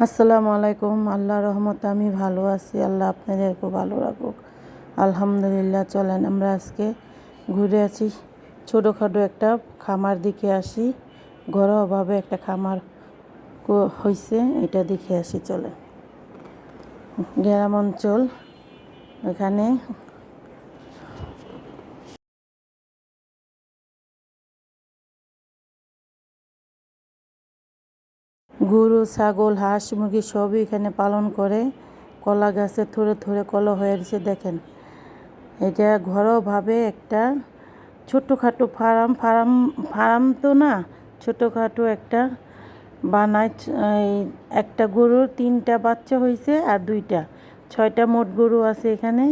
আসসালামু আলাইকুম। আল্লাহর রহমতে আমি ভালো আছি। আল্লাহ আপনাদেরকেও ভালো রাখুক। আলহামদুলিল্লাহ। চলেন আমরা আজকে ঘুরে আছি ছোটোখাটো একটা খামার দিকে আসি। ঘরোয়াভাবে একটা খামার হয়েছে, এটা দেখে আসি। চলেন, গ্রাম অঞ্চল, এখানে গরু, ছাগল, হাঁস, মুরগি সবই এখানে পালন করে। কলা গাছে থরে থরে কলা হয়ে গেছে, দেখেন। এটা ঘরোয়াভাবে একটা ছোটোখাটো ফার্ম ফার্ম ফার্ম তো না, ছোটোখাটো একটা বানায়। এই একটা গরুর 3টা বাচ্চা হয়েছে আর 2টা, 6টা মোট গরু আছে এখানে।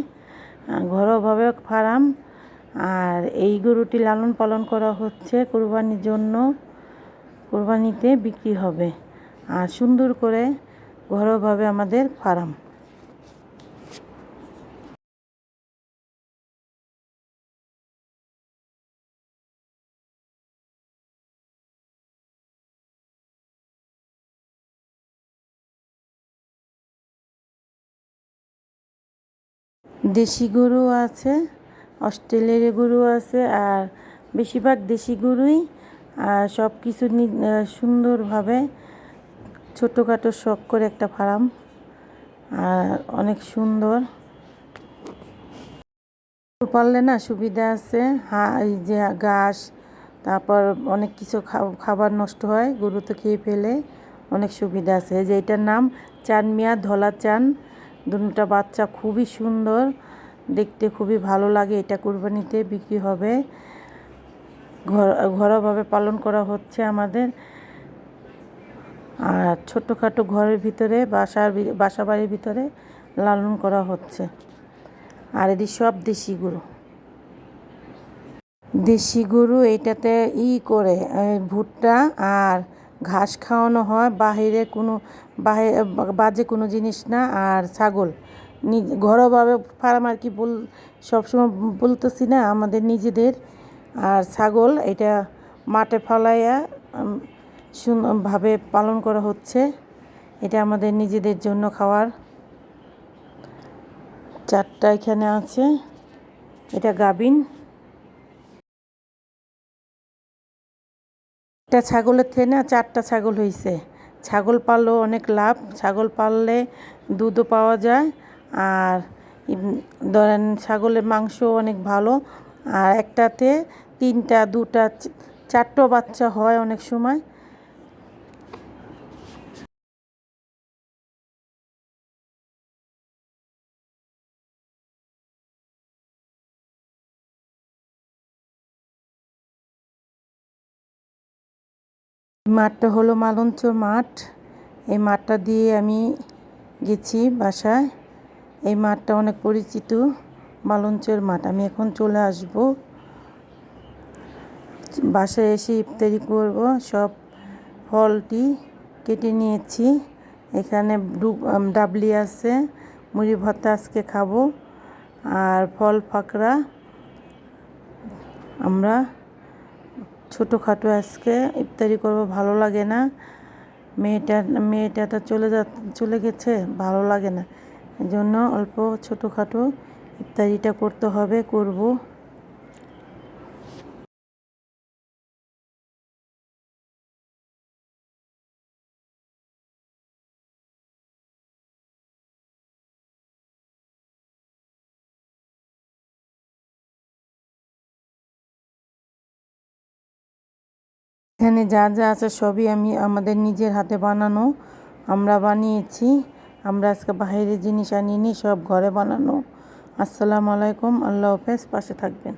ঘরোয়াভাবে ফার্ম। আর এই গরুটি লালন পালন করা হচ্ছে কোরবানির জন্য, কোরবানিতে বিক্রি হবে। আর সুন্দর করে ঘরোয়াভাবে আমাদের ফার্ম। দেশি গরু আছে, অস্ট্রেলিয়ার গরু আছে, আর বেশিরভাগ দেশি গরুই। আর সব কিছু সুন্দরভাবে ছোটোখাটো শখ করে একটা ফার্ম। আর অনেক সুন্দর পারলে না সুবিধা আছে। এই যে ঘাস, তারপর অনেক কিছু খাবার নষ্ট হয়, গরু তো খেয়ে ফেলে। অনেক সুবিধা আছে। যে এটার নাম চান মিয়া ধলা চান। দুটা বাচ্চা খুবই সুন্দর দেখতে, খুবই ভালো লাগে। এটা কুরবানিতে বিক্রি হবে। ঘরোয়াভাবে পালন করা হচ্ছে আমাদের। আর ছোটোখাটো ঘরের ভিতরে, বাসা বাড়ির ভিতরে লালন করা হচ্ছে। আর এটি সব দেশি গরু। দেশি গরু এটাতে করে ভুট্টা আর ঘাস খাওয়ানো হয়, বাহিরে কোনো বাজে কোনো জিনিস না। আর ছাগল ঘরোয়াভাবে ফার্ম আর কি সবসময় বলতেছি না, আমাদের নিজেদের। আর ছাগল এটা মাঠে ফালাইয়া সুন্দরভাবে পালন করা হচ্ছে। এটা আমাদের নিজেদের জন্য খাওয়ার। 4টা এখানে আছে। এটা গাভিন। একটা ছাগলের থেকে না 4টা ছাগল হয়েছে। ছাগল পাললেও অনেক লাভ। ছাগল পাললে দুধও পাওয়া যায়। আর ধরেন ছাগলের মাংস অনেক ভালো। আর একটাতে 3টা, 2টা, 4টো বাচ্চা হয় অনেক সময়। মাঠটা হলো মালঞ্চর মাঠ। এই মাঠটা দিয়ে আমি গেছি বাসায়। এই মাঠটা অনেক পরিচিত, মালঞ্চের মাঠ। আমি এখন চলে আসব, বাসায় এসে ইফতারি করব। সব ফলটি কেটে নিয়েছি। এখানে ডাবলি আছে, মুড়ি ভর্তা আজকে খাবো। আর ফল ফাকড়া। আমরা ছোটোখাটো আজকে ইফতারি করব, ভালো লাগে না। মেয়েটা তো চলে গেছে, ভালো লাগে না। এই জন্য অল্প ছোটোখাটো ইফতারিটা করতে হবে, করব। এখানে যা যা আছে সবই আমাদের নিজের হাতে বানানো, আমরা বানিয়েছি। আমরা আজকে বাইরের জিনিস আনিনি, সব ঘরে বানানো। আসসালামু আলাইকুম। আল্লাহ হাফেজ। পাশে থাকবেন।